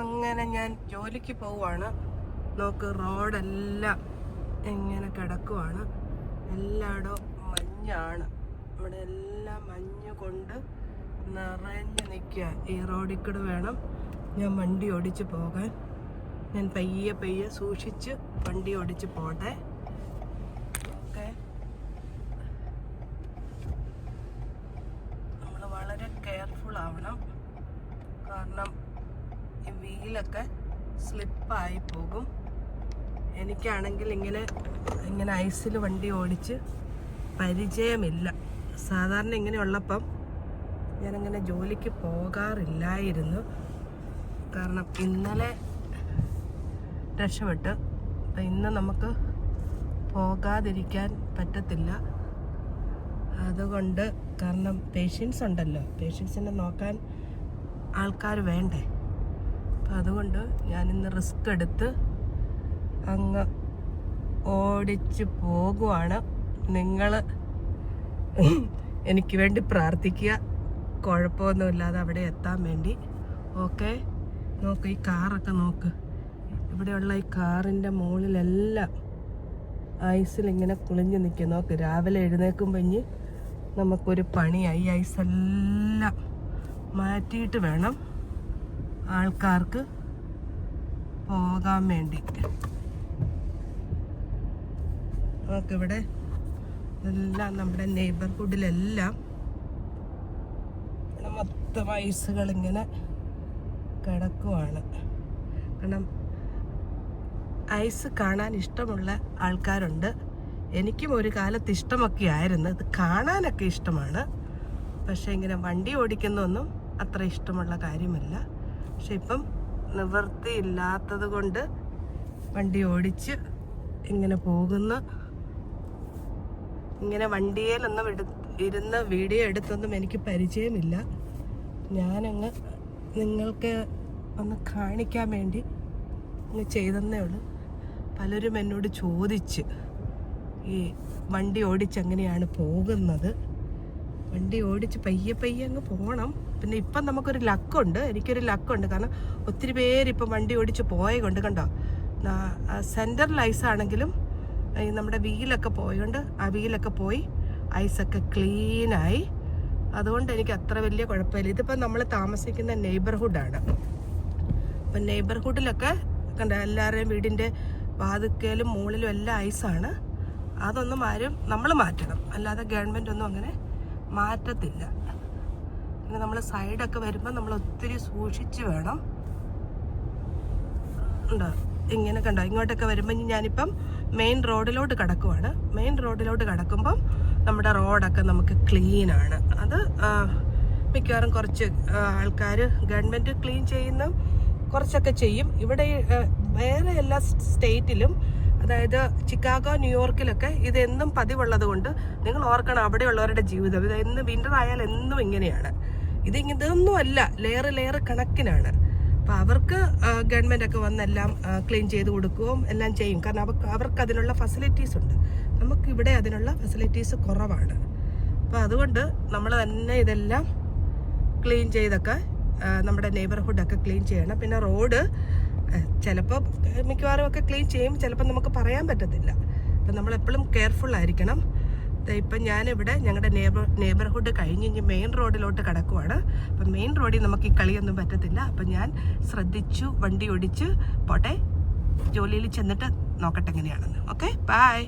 അങ്ങനെ ഞാൻ ജോലിക്ക് പോവുകയാണ്. നോക്ക്, റോഡെല്ലാം ഇങ്ങനെ കിടക്കുവാണ്. എല്ലായിടവും മഞ്ഞാണ്. ഇവിടെ എല്ലാം മഞ്ഞ് കൊണ്ട് നിറഞ്ഞ് നിൽക്കുക. ഈ റോഡിൽ കൂടെ വേണം ഞാൻ വണ്ടി ഓടിച്ച് പോകാൻ. ഞാൻ പയ്യെ പയ്യെ സൂക്ഷിച്ച് വണ്ടി ഓടിച്ച് പോട്ടെ. ഓക്കെ, നമ്മൾ വളരെ കെയർഫുൾ ആവണം. കാരണം ഈ വീലൊക്കെ സ്ലിപ്പായി പോകും. എനിക്കാണെങ്കിൽ ഇങ്ങനെ ഐസിൽ വണ്ടി ഓടിച്ച് പരിചയമില്ല. സാധാരണ ഇങ്ങനെ ഉള്ളപ്പം ഞാനങ്ങനെ ജോലിക്ക് പോകാറില്ലായിരുന്നു. കാരണം ഇന്നലെ രക്ഷപ്പെട്ട്, അപ്പം ഇന്ന് നമുക്ക് പോകാതിരിക്കാൻ പറ്റത്തില്ല. അതുകൊണ്ട്, കാരണം പേഷ്യൻസ് ഉണ്ടല്ലോ, പേഷ്യൻസിനെ നോക്കാൻ ആൾക്കാർ വേണ്ടേ. അപ്പം അതുകൊണ്ട് ഞാനിന്ന് റിസ്ക് എടുത്ത് അങ്ങ് ഓടിച്ച് പോകുവാണ്. നിങ്ങൾ എനിക്ക് വേണ്ടി പ്രാർത്ഥിക്കുക, കുഴപ്പമൊന്നുമില്ലാതെ അവിടെ എത്താൻ വേണ്ടി. ഓക്കെ, നോക്ക്, ഈ കാറൊക്കെ നോക്ക്. ഇവിടെയുള്ള ഈ കാറിൻ്റെ മുകളിലെല്ലാം ഐസിലിങ്ങനെ കുളിഞ്ഞ് നിൽക്കുക. നോക്ക്, രാവിലെ എഴുന്നേൽക്കുമ്പോൾ ഇനി നമുക്കൊരു പണിയായി. ഈ ഐസെല്ലാം മാറ്റിയിട്ട് വേണം ആൾക്കാർക്ക് പോകാൻ വേണ്ടി. നമുക്കിവിടെ എല്ലാം നമ്മുടെ നെയ്ബർഹുഡിലെല്ലാം ഇവിടെ മൊത്തം ഐസുകളിങ്ങനെ കിടക്കുവാണ്. കാരണം ഐസ് കാണാൻ ഇഷ്ടമുള്ള ആൾക്കാരുണ്ട്. എനിക്കും ഒരു കാലത്ത് ഇഷ്ടമൊക്കെ ആയിരുന്നു. ഇത് കാണാനൊക്കെ ഇഷ്ടമാണ്. പക്ഷേ ഇങ്ങനെ വണ്ടി ഓടിക്കുന്നൊന്നും അത്ര ഇഷ്ടമുള്ള കാര്യമല്ല. പക്ഷെ ഇപ്പം നിവൃത്തിയില്ലാത്തത് കൊണ്ട് വണ്ടി ഓടിച്ച് ഇങ്ങനെ പോകുന്ന. ഇങ്ങനെ വണ്ടിയിലൊന്നും ഇരുന്ന് വീഡിയോ എടുത്തൊന്നും എനിക്ക് പരിചയമില്ല. ഞാനങ്ങ് നിങ്ങൾക്ക് ഒന്ന് കാണിക്കാൻ വേണ്ടി അങ്ങ് ചെയ്തെന്നേ ഉള്ളൂ. പലരും എന്നോട് ചോദിച്ച് ഈ വണ്ടി ഓടിച്ചെങ്ങനെയാണ് പോകുന്നത്. വണ്ടി ഓടിച്ച് പയ്യെ പയ്യെ അങ്ങ് പോകണം. പിന്നെ ഇപ്പം നമുക്കൊരു ലക്കുണ്ട്, എനിക്കൊരു ലക്കുണ്ട്. കാരണം ഒത്തിരി പേരിപ്പം വണ്ടി ഓടിച്ച് പോയ കൊണ്ട്, കണ്ടോ, സെൻറ്ററിൽ ഐസാണെങ്കിലും നമ്മുടെ വീലൊക്കെ പോയതുകൊണ്ട് ആ വീലൊക്കെ പോയി ഐസൊക്കെ ക്ലീനായി. അതുകൊണ്ട് എനിക്ക് അത്ര വലിയ കുഴപ്പമില്ല. ഇതിപ്പോൾ നമ്മൾ താമസിക്കുന്ന നെയ്ബർഹുഡാണ്. അപ്പം നെയ്ബർഹുഡിലൊക്കെ കണ്ട എല്ലാവരുടെയും വീടിൻ്റെ വാതിക്കലും മുകളിലും എല്ലാം ഐസാണ്. അതൊന്നും ആരും നമ്മൾ മാറ്റണം, അല്ലാതെ ഗവൺമെൻറ് ഒന്നും അങ്ങനെ മാറ്റത്തില്ല. പിന്നെ നമ്മൾ സൈഡൊക്കെ വരുമ്പോൾ നമ്മൾ ഒത്തിരി സൂക്ഷിച്ച് വേണം. ഉണ്ടോ, ഇങ്ങനെ കണ്ടോ, ഇങ്ങോട്ടൊക്കെ വരുമ്പോൾ ഞാനിപ്പം മെയിൻ റോഡിലോട്ട് കിടക്കുവാണ്. മെയിൻ റോഡിലോട്ട് കിടക്കുമ്പം നമ്മുടെ റോഡൊക്കെ നമുക്ക് ക്ലീനാണ്. അത് മിക്കവാറും കുറച്ച് ആൾക്കാർ ഗവൺമെൻറ് ക്ലീൻ ചെയ്യുന്ന കുറച്ചൊക്കെ ചെയ്യും. ഇവിടെ വേറെ എല്ലാ സ്റ്റേറ്റിലും, അതായത് ചിക്കാഗോ, ന്യൂയോർക്കിലൊക്കെ ഇതെന്നും പതിവുള്ളത് കൊണ്ട് നിങ്ങൾ ഓർക്കണം, അവിടെയുള്ളവരുടെ ജീവിതം ഇത് എന്ന് വിൻ്റർ ആയാൽ എന്നും ഇങ്ങനെയാണ്. ഇതൊന്നും അല്ല, ലെയർ കണക്കിനാണ്. അപ്പം അവർക്ക് ഗവൺമെൻറ്റൊക്കെ വന്നെല്ലാം ക്ലീൻ ചെയ്ത് കൊടുക്കുകയും എല്ലാം ചെയ്യും. കാരണം അവർക്ക് അതിനുള്ള ഫെസിലിറ്റീസ് ഉണ്ട്. നമുക്കിവിടെ അതിനുള്ള ഫെസിലിറ്റീസ് കുറവാണ്. അപ്പോൾ അതുകൊണ്ട് നമ്മൾ തന്നെ ഇതെല്ലാം ക്ലീൻ ചെയ്തൊക്കെ നമ്മുടെ നെയ്ബർഹുഡൊക്കെ ക്ലീൻ ചെയ്യണം. പിന്നെ റോഡ് ചിലപ്പോൾ മിക്കവാറും ഒക്കെ ക്ലീൻ ചെയ്യും, ചിലപ്പോൾ നമുക്ക് പറയാൻ പറ്റത്തില്ല. അപ്പം നമ്മളെപ്പോഴും കെയർഫുൾ ആയിരിക്കണം. ഇപ്പം ഞാനിവിടെ ഞങ്ങളുടെ നെയ്ബർഹുഡ് കഴിഞ്ഞ് ഇനി മെയിൻ റോഡിലോട്ട് കിടക്കുവാണ്. അപ്പം മെയിൻ റോഡിൽ നമുക്ക് ഈ കളിയൊന്നും പറ്റത്തില്ല. അപ്പം ഞാൻ ശ്രദ്ധിച്ചു വണ്ടി ഓടിച്ച് പോട്ടെ. ജോലിയിൽ ചെന്നിട്ട് നോക്കട്ടെ എങ്ങനെയാണെന്ന്. Okay, by.